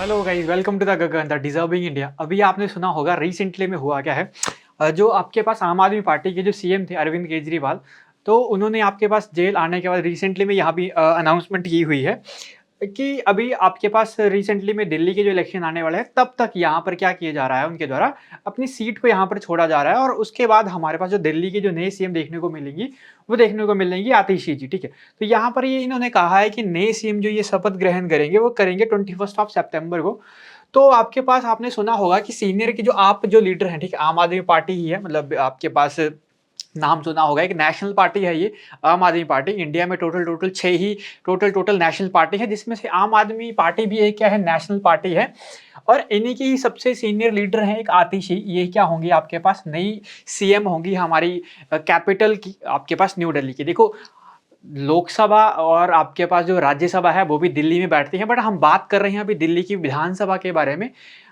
Hello guys, welcome to the Gagan the deserving India. अभी आपने सुना होगा रिसेंटली में हुआ क्या है। जो आपके पास आम आदमी पार्टी के जो सीएम थे अरविंद केजरीवाल, तो उन्होंने आपके पास जेल आने के बाद रिसेंटली में यहाँ भी अनाउंसमेंट की हुई है कि अभी आपके पास रिसेंटली में दिल्ली के जो इलेक्शन आने वाले हैं, तब तक यहाँ पर क्या किया जा रहा है उनके द्वारा, अपनी सीट को यहाँ पर छोड़ा जा रहा है। और उसके बाद हमारे पास जो दिल्ली की जो नए सीएम देखने को मिलेंगी, वो देखने को मिलेंगी आतिशी जी, ठीक है। तो यहाँ पर ये इन्होंने कहा है कि नए सीएम जो ये शपथ ग्रहण करेंगे, वो करेंगे 21 ऑफ सितंबर को। तो आपके पास आपने सुना होगा कि सीनियर की जो आप जो लीडर हैं, ठीक है, आम आदमी पार्टी ही है, मतलब आपके पास नाम सुना होगा, एक नेशनल पार्टी है ये आम आदमी पार्टी। इंडिया में टोटल टोटल 6 ही टोटल नेशनल पार्टी है, जिसमें से आम आदमी पार्टी भी एक क्या है, नेशनल पार्टी है। और इन्हीं की सबसे सीनियर लीडर हैं एक आतिशी। ये क्या होंगी आपके पास नई सीएम होंगी हमारी कैपिटल की, आपके पास न्यू दिल्ली की। देखो, लोकसभा और आपके पास जो राज्यसभा है वो भी दिल्ली में बैठती है, बट हम बात कर रहे हैं अभी दिल्ली की विधानसभा के बारे में।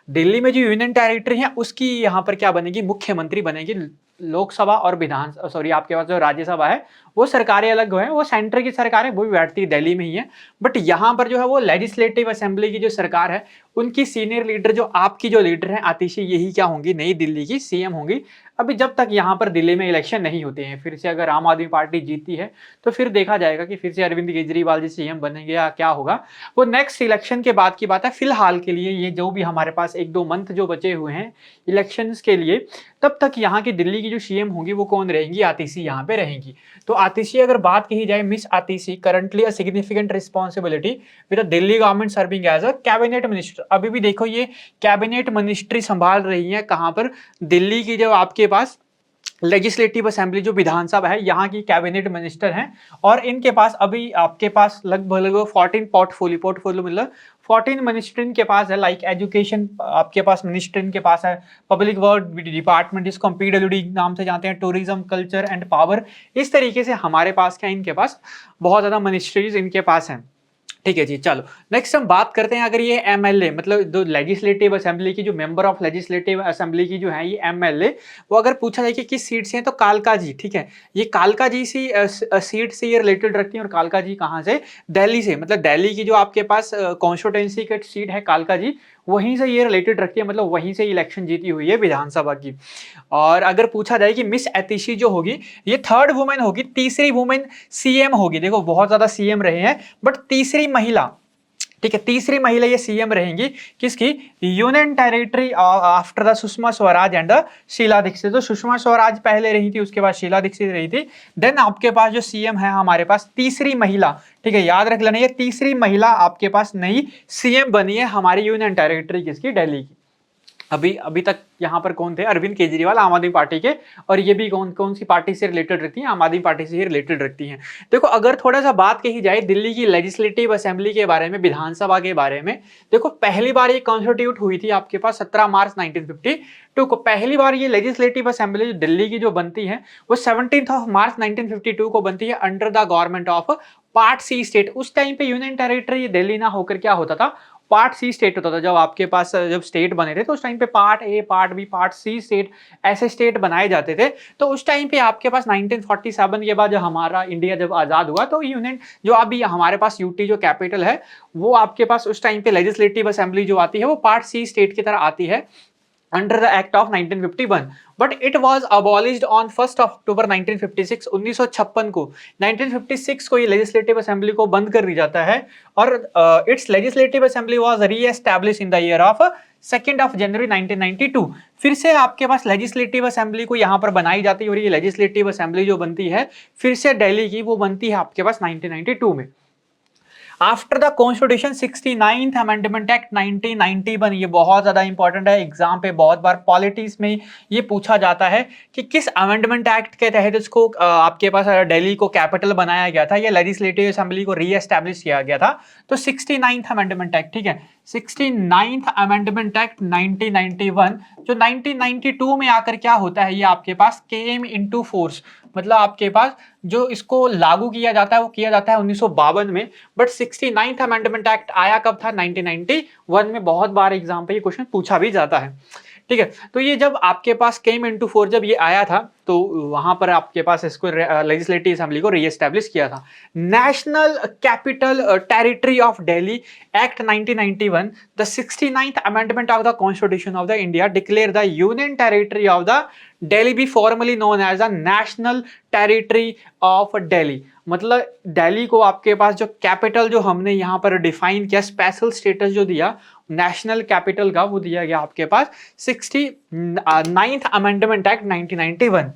दिल्ली में जो यूनियन टेरिटरी है उसकी यहाँ पर क्या बनेगी, मुख्यमंत्री बनेगी। लोकसभा और विधान सॉरी आपके पास जो राज्यसभा है वो सरकारें अलग है, वो सेंटर की सरकार है, वो भी बैठती है दिल्ली में ही है। बट यहाँ पर जो है वो लेजिस्लेटिव असेंबली की जो सरकार है, उनकी सीनियर लीडर जो आपकी जो लीडर है आतिशी, यही क्या होंगी, नई दिल्ली की सीएम होंगी। अभी जब तक यहाँ पर दिल्ली में इलेक्शन नहीं होते हैं, फिर से अगर आम आदमी पार्टी जीतती है तो फिर देखा जाएगा कि फिर से अरविंद केजरीवाल जी सीएम बनेंगे या क्या होगा, वो नेक्स्ट इलेक्शन के बाद की बात है। फिलहाल के लिए ये जो भी हमारे पास 1-2 मंथ जो बचे हुए हैं इलेक्शंस के लिए, तब तक यहाँ की दिल्ली की जो सीएम होंगी वो कौन रहेंगी, आतिशी यहाँ पे रहेंगी। तो आतिशी अगर बात कही जाए, miss Atishi currently a significant responsibility with the Delhi government serving as a cabinet minister. अभी भी देखो ये कैबिनेट मिनिस्ट्री संभाल रही है कहाँ पर, दिल्ली की जो आपके पास लेजिस्लेटिव असेंबली जो विधानसभा है, यहाँ की कैबिनेट मिनिस्टर हैं। और इनके पास अभी आपके पास लगभग लगभग 14 पोर्टफोलियो मतलब 14 मिनिस्टर इनके पास है। लाइक एजुकेशन आपके पास मिनिस्टर इनके पास है, पब्लिक वर्क डिपार्टमेंट जिसको हम पीडब्ल्यूडी नाम से जानते हैं, टूरिज्म, कल्चर एंड पावर। इस तरीके से हमारे पास क्या, इनके पास बहुत ज्यादा मिनिस्ट्रीज इनके पास हैं। ठीक है जी, चलो नेक्स्ट हम बात करते हैं। अगर ये एमएलए मतलब जो लेजिस्लेटिव असेंबली की जो मेंबर ऑफ लेजिस्लेटिव असेंबली की जो है ये एमएलए, वो अगर पूछा जाए कि किस सीट से है तो कालका जी, ठीक है। ये कालका जी सी सीट से ये रिलेटेड रखती है। और कालका जी कहाँ से, दिल्ली से, मतलब दिल्ली की जो आपके पास कॉन्स्टिट्यूंसी की सीट है कालका जी, वहीं से ये रिलेटेड रखती है, मतलब वहीं से इलेक्शन जीती हुई है विधानसभा की। और अगर पूछा जाए कि मिस आतिशी जो होगी, ये थर्ड वुमेन होगी, तीसरी वुमेन सीएम होगी। देखो बहुत ज्यादा सीएम रहे हैं, बट तीसरी महिला, ठीक है, तीसरी महिला ये सीएम रहेंगी किसकी, union territory after the Sushma Swaraj and the Sheila Dikshit. तो सुषमा स्वराज पहले रही थी, उसके बाद शीला दीक्षित रही थी। देन आपके पास जो सीएम है हमारे पास तीसरी महिला, ठीक है, याद रख लेना, ये तीसरी महिला आपके पास नई सीएम बनी है हमारी यूनियन टेरिटरी किसकी, दिल्ली की। अभी अभी तक यहाँ पर कौन थे, अरविंद केजरीवाल आम आदमी पार्टी के। और ये भी कौन कौन सी पार्टी से रिलेटेड रखती हैं, आम आदमी पार्टी से ही रिलेटेड रखती हैं। देखो अगर थोड़ा सा बात कही जाए दिल्ली की लेजिस्लेटिव असेंबली के बारे में, विधानसभा के बारे में, देखो पहली बार ये कॉन्स्टिट्यूट हुई थी आपके पास 17 मार्च 1952 को। पहली बार ये लेजिस्लेटिव असेंबली जो दिल्ली की जो बनती है वो 17 ऑफ मार्च 1952 को बनती है under the government of part C state. उस टाइम पे यूनियन टेरिटरी दिल्ली ना होकर क्या होता था, पार्ट सी स्टेट होता था। जब आपके पास जब स्टेट बने थे तो उस टाइम पे part A, part B, part C state, ऐसे स्टेट बनाए जाते थे। तो उस टाइम पे आपके पास 1947 के बाद जब हमारा इंडिया जब आजाद हुआ, तो यूनियन जो अभी हमारे पास यूटी जो कैपिटल है, वो आपके पास उस टाइम पे लेजिस्लेटिव असेंबली जो आती है वो पार्ट सी स्टेट की तरह आती है under the act of 1951, but it was abolished on 1st of October 1956 1956 को 1956 को ये लेजिस्लेटिव असेंबली को बंद कर दिया जाता है। और its legislative assembly was reestablish in the year of 2nd of January 1992। फिर से आपके पास लेजिस्लेटिव असेंबली को यहाँ पर बनाई जाती है। और ये लेजिस्लेटिव असेंबली जो बनती है फिर से दिल्ली की, वो बनती है आपके पास 1992 में। After the constitution 69th amendment act 1991, ये बहुत ज्यादा इंपॉर्टेंट है, एग्जाम पे बहुत बार पॉलिटिक्स में ये पूछा जाता है कि किस अमेंडमेंट एक्ट के तहत इसको आपके पास दिल्ली को कैपिटल बनाया गया था, या लेजिस्लेटिव असेंबली को रीएस्टैब्लिश किया गया था। तो 69th अमेंडमेंट एक्ट, ठीक है, 69th अमेंडमेंट एक्ट 1991 जो 1992 में आकर क्या होता है, ये आपके पास केम इनटू फोर्स, मतलब आपके पास जो इसको लागू किया जाता है वो किया जाता है 1952 में। बट 69th अमेंडमेंट एक्ट आया कब था, 1991 में। बहुत बार एग्जाम पे ये क्वेश्चन पूछा भी जाता है। ठीक है। तो ये जब आपके पास केम इनटू फोर्स जब ये आया था, तो वहां पर आपके पास इसको लेजिस्लेटिव असेंबली को रीएस्टैब्लिश किया था। National capital territory of Delhi act 1991, the 69th amendment of the constitution of the India declare the union territory of the Delhi be formally known as the national territory of Delhi. मतलब दिल्ली को आपके पास जो capital जो हमने यहाँ पर डिफाइन किया, स्पेशल स्टेटस जो दिया नेशनल कैपिटल का, वो दिया गया आपके पास 69th अमेंडमेंट एक्ट 1991।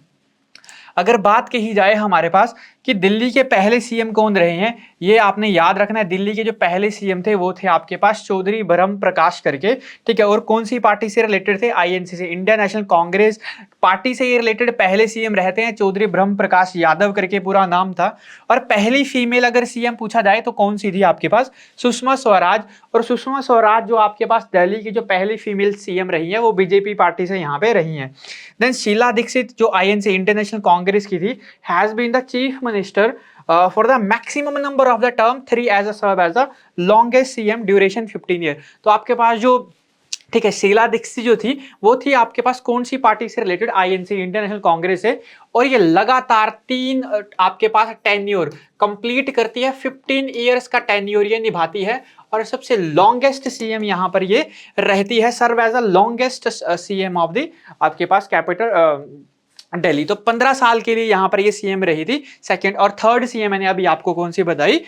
अगर बात कही जाए हमारे पास कि दिल्ली के पहले सीएम कौन रहे हैं, ये आपने याद रखना है। दिल्ली के जो पहले सीएम थे वो थे आपके पास चौधरी ब्रह्म प्रकाश करके, ठीक है। और कौन सी पार्टी से रिलेटेड थे? आईएनसी से, इंडियन नेशनल कांग्रेस पार्टी से ये रिलेटेड पहले सीएम रहते हैं। चौधरी ब्रह्म प्रकाश यादव करके पूरा नाम था। और पहली फीमेल अगर सीएम पूछा जाए तो कौन सी थी आपके पास? सुषमा स्वराज। और सुषमा स्वराज जो आपके पास दिल्ली की जो पहली फीमेल सीएम रही है वो बीजेपी पार्टी से यहाँ पे रही है। देन शीला दीक्षित जो आईएनसी इंडियन नेशनल कांग्रेस की थी, has been the chief minister for the maximum number of the term 3 as a serve as the longest CM duration 15 year। तो आपके पास जो, ठीक है, शीला दीक्षित जो थी वो थी आपके पास कौन सी पार्टी से related? INC Indian national Congress से। और ये लगातार 3 आपके पास टेन्योर कंप्लीट करती है, 15 इयर्स का टेन्योर ये निभाती है। और सबसे लॉन्गेस्ट सीएम यहाँ पर ये रहती है, serve as a longest CM of the आपके पास कैपिटल दिल्ली। तो 15 साल के लिए यहाँ पर ये सीएम रही थी। सेकंड और थर्ड सीएम मैंने अभी आपको कौन सी बताई,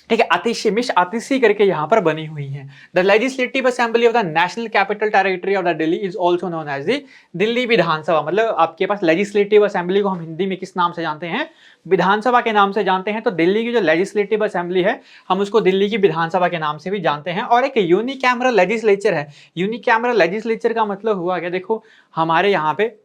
ठीक है, आतिशी मिश आतिशी करके यहाँ पर बनी हुई है। The legislative assembly of the national capital territory of the Delhi is also known as the Delhi Vidhansabha. मतलब आपके पास लेजिस्लेटिव असेंबली को हम हिंदी में किस नाम से जानते हैं? विधानसभा के नाम से जानते हैं। तो दिल्ली की जो लेजिस्लेटिव असेंबली है हम उसको दिल्ली की विधानसभा के नाम से भी जानते हैं। और एक यूनिकैमरल लेजिस्लेचर है। यूनिकैमरल लेजिस्लेचर का मतलब हुआ क्या? देखो हमारे यहाँ पे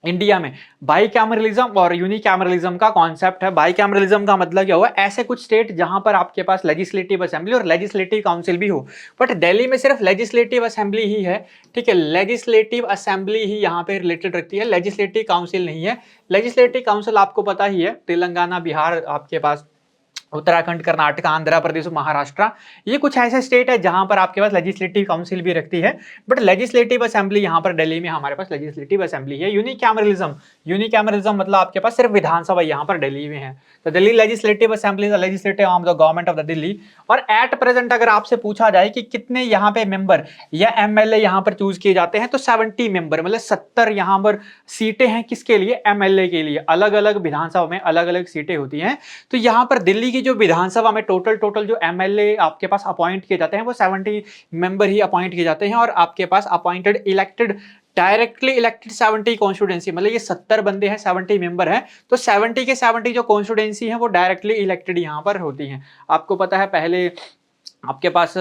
इंडिया में बाईकैमरलिज्म और यूनिकैमरलिज्म का कॉन्सेप्ट है। बाईकैमरलिज्म का मतलब क्या हुआ? ऐसे कुछ स्टेट जहां पर आपके पास लेजिस्लेटिव असेंबली और लेजिस्लेटिव काउंसिल भी हो। बट दिल्ली में सिर्फ लेजिस्लेटिव असेंबली ही है, ठीक है। लेजिस्लेटिव असेंबली ही यहाँ पे रिलेटेड रखती है, लेजिस्लेटिव काउंसिल नहीं है। लेजिस्लेटिव काउंसिल आपको पता ही है, तेलंगाना, बिहार, आपके पास उत्तराखंड, कर्नाटक, आंध्र प्रदेश, महाराष्ट्र, ये कुछ ऐसे स्टेट है जहां पर आपके पास लेजिस्लेटिव काउंसिल भी रखती है। बट लेजिस्लेटिव असेंबली यहाँ पर दिल्ली में हमारे पास लेजिस्लेटिव असेंबली है। यूनिकैमरलिज्म, यूनिकैमरलिज्म मतलब आपके पास सिर्फ विधानसभा यहाँ पर दिल्ली में है। तो Delhi legislative assembly, legislative arm of the government of the Delhi. और एट प्रेजेंट अगर आपसे पूछा जाए कि कितने यहाँ पे मेंबर या एमएलए यहाँ पर चूज किए जाते हैं, तो 70 मेंबर, मतलब 70 यहाँ पर सीटें हैं। किसके लिए? एमएलए के लिए। अलग अलग विधानसभा में अलग अलग सीटें होती हैं। तो यहाँ पर दिल्ली की जो विधानसभा में टोटल जो एमएलए आपके पास अपॉइंट किए जाते हैं वो 70 मेंबर ही अपॉइंट किए जाते हैं। और आपके पास appointed elected, directly elected 70 constituency, मतलब ये 70 बंदे हैं, 70 मेंबर हैं। तो 70 के 70 जो कॉन्स्टिट्यूएंसी हैं वो डायरेक्टली इलेक्टेड यहाँ पर होती हैं। आपको पता है पहले आपके पास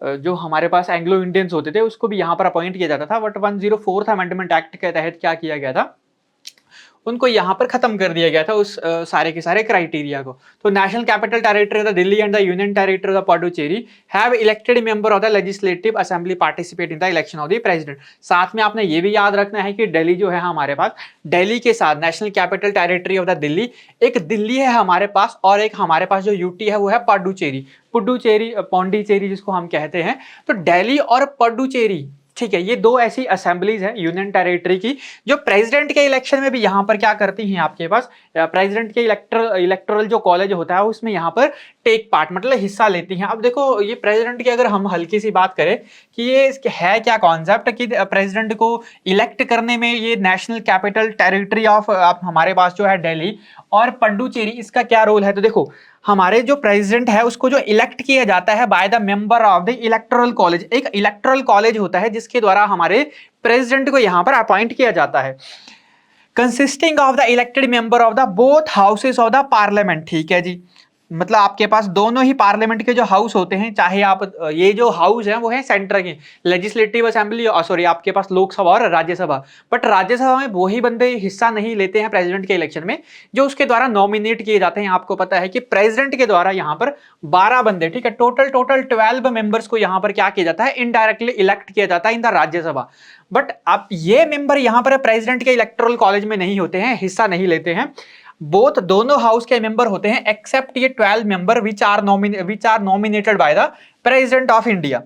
जो हमारे पास एंग्लो इंडियंस होते थे उसको भी यहाँ पर अपॉइंट किया जाता था। बट 104th अमेंडमेंट एक्ट के तहत क्या किया गया था? उनको यहाँ पर खत्म कर दिया गया था उस सारे के सारे क्राइटेरिया को। तो national capital territory of the Delhi and the union territory of the Puducherry have elected member of the legislative assembly participate in the election of the president. साथ में आपने ये भी याद रखना है कि दिल्ली जो है हमारे पास, दिल्ली के साथ national capital territory of the Delhi, एक दिल्ली है हमारे पास और एक हमारे पास जो यूटी है वो है पुडुचेरी। पुडुचेरी, पौंडीचेरी जिसको हम कहते हैं। तो दिल्ली और पुडुचेरी, ठीक है, ये दो ऐसी असेंबलीज हैं यूनियन टेरिटरी की जो प्रेसिडेंट के इलेक्शन में भी यहाँ पर क्या करती हैं? आपके पास प्रेसिडेंट के इलेक्टोरल जो कॉलेज होता है उसमें यहाँ पर टेक पार्ट, मतलब हिस्सा लेती हैं। अब देखो ये प्रेसिडेंट की अगर हम हल्की सी बात करें कि ये है क्या कॉन्सेप्ट कि प्रेसिडेंट को इलेक्ट करने में ये नेशनल कैपिटल टेरिटरी ऑफ हमारे पास जो है दिल्ली और पुडुचेरी, इसका क्या रोल है? तो देखो हमारे जो प्रेसिडेंट है उसको जो इलेक्ट किया जाता है by the member of the electoral college. एक इलेक्टोरल कॉलेज होता है जिसके द्वारा हमारे प्रेसिडेंट को यहां पर अपॉइंट किया जाता है, consisting of the elected member of the both houses of the parliament. ठीक है जी, मतलब आपके पास दोनों ही पार्लियामेंट के जो हाउस होते हैं, चाहे आप ये जो हाउस है वो है सेंटर के, लेजिस्लेटिव असेंबली, सॉरी आपके पास लोकसभा और राज्यसभा। बट राज्यसभा में वही बंदे हिस्सा नहीं लेते हैं प्रेसिडेंट के इलेक्शन में जो उसके द्वारा नॉमिनेट किए जाते हैं। आपको पता है कि प्रेसिडेंट के द्वारा यहाँ पर 12 बंदे, ठीक है, टोटल 12 मेंबर्स को यहाँ पर क्या किया जाता है? इनडायरेक्टली इलेक्ट किया जाता है इन द राज्यसभा। बट अब ये मेंबर यहाँ पर प्रेसिडेंट के इलेक्टोरल कॉलेज में नहीं होते हैं, हिस्सा नहीं लेते हैं। बोथ दोनों हाउस के मेंबर होते हैं एक्सेप्ट ये 12 member which are nominated by the president of India.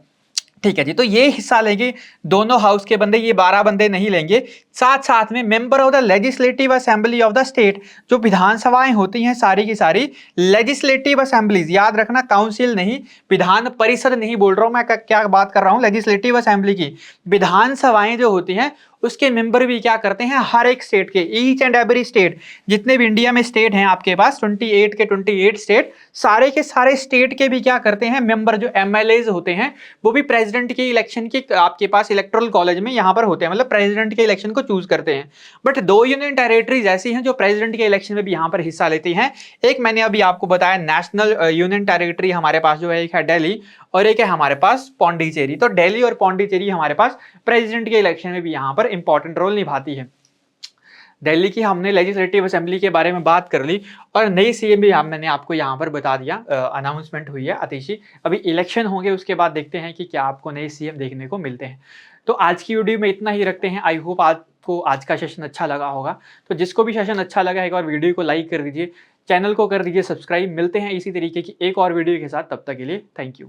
ठीक है जी, तो ये हिस्सा लेंगे दोनों हाउस के बंदे, ये 12 बंदे नहीं लेंगे। साथ साथ में member of the legislative assembly of the state, जो विधानसभाएं होती हैं सारी की सारी, लेजिस्लेटिव असेंबलीज, याद रखना काउंसिल नहीं, विधान परिषद नहीं बोल रहा हूं मैं, क्या बात कर रहा हूं, लेजिस्लेटिव असेंबली की विधानसभाएं जो होती हैं उसके मेंबर भी क्या करते हैं, हर एक स्टेट के, ईच एंड एवरी स्टेट, जितने भी इंडिया में स्टेट हैं आपके पास 28 के 28 स्टेट, सारे के सारे स्टेट के भी क्या करते हैं मेंबर, जो एमएलएज होते हैं वो भी प्रेसिडेंट के इलेक्शन के आपके पास इलेक्टोरल कॉलेज में यहाँ पर होते हैं, मतलब प्रेसिडेंट के इलेक्शन को चूज करते हैं। बट 2 यूनियन टेरिटरीज ऐसी हैं जो प्रेसिडेंट के इलेक्शन में भी यहाँ पर हिस्सा लेती हैं। एक मैंने अभी आपको बताया नेशनल यूनियन टेरिटरी हमारे पास जो है, एक है दिल्ली और एक है हमारे पास पौंडीचेरी। तो दिल्ली और पौंडीचेरी हमारे पास प्रेसिडेंट के इलेक्शन में भी यहाँ पर इंपॉर्टेंट रोल निभाती है। दिल्ली की हमने लेजिस्लेटिव असेंबली के बारे में बात कर ली और नई सीएम भी मैंने आपको यहाँ पर बता दिया, अनाउंसमेंट हुई है आतिशी। अभी इलेक्शन होंगे उसके बाद देखते हैं कि क्या आपको नए सीएम देखने को मिलते हैं। तो आज की वीडियो में इतना ही रखते हैं। आई होप आपको आज का सेशन अच्छा लगा होगा। तो जिसको भी सेशन अच्छा लगा है एक बार वीडियो को लाइक कर दीजिए, चैनल को कर दीजिए सब्सक्राइब। मिलते हैं इसी तरीके की एक और वीडियो के साथ, तब तक के लिए थैंक यू।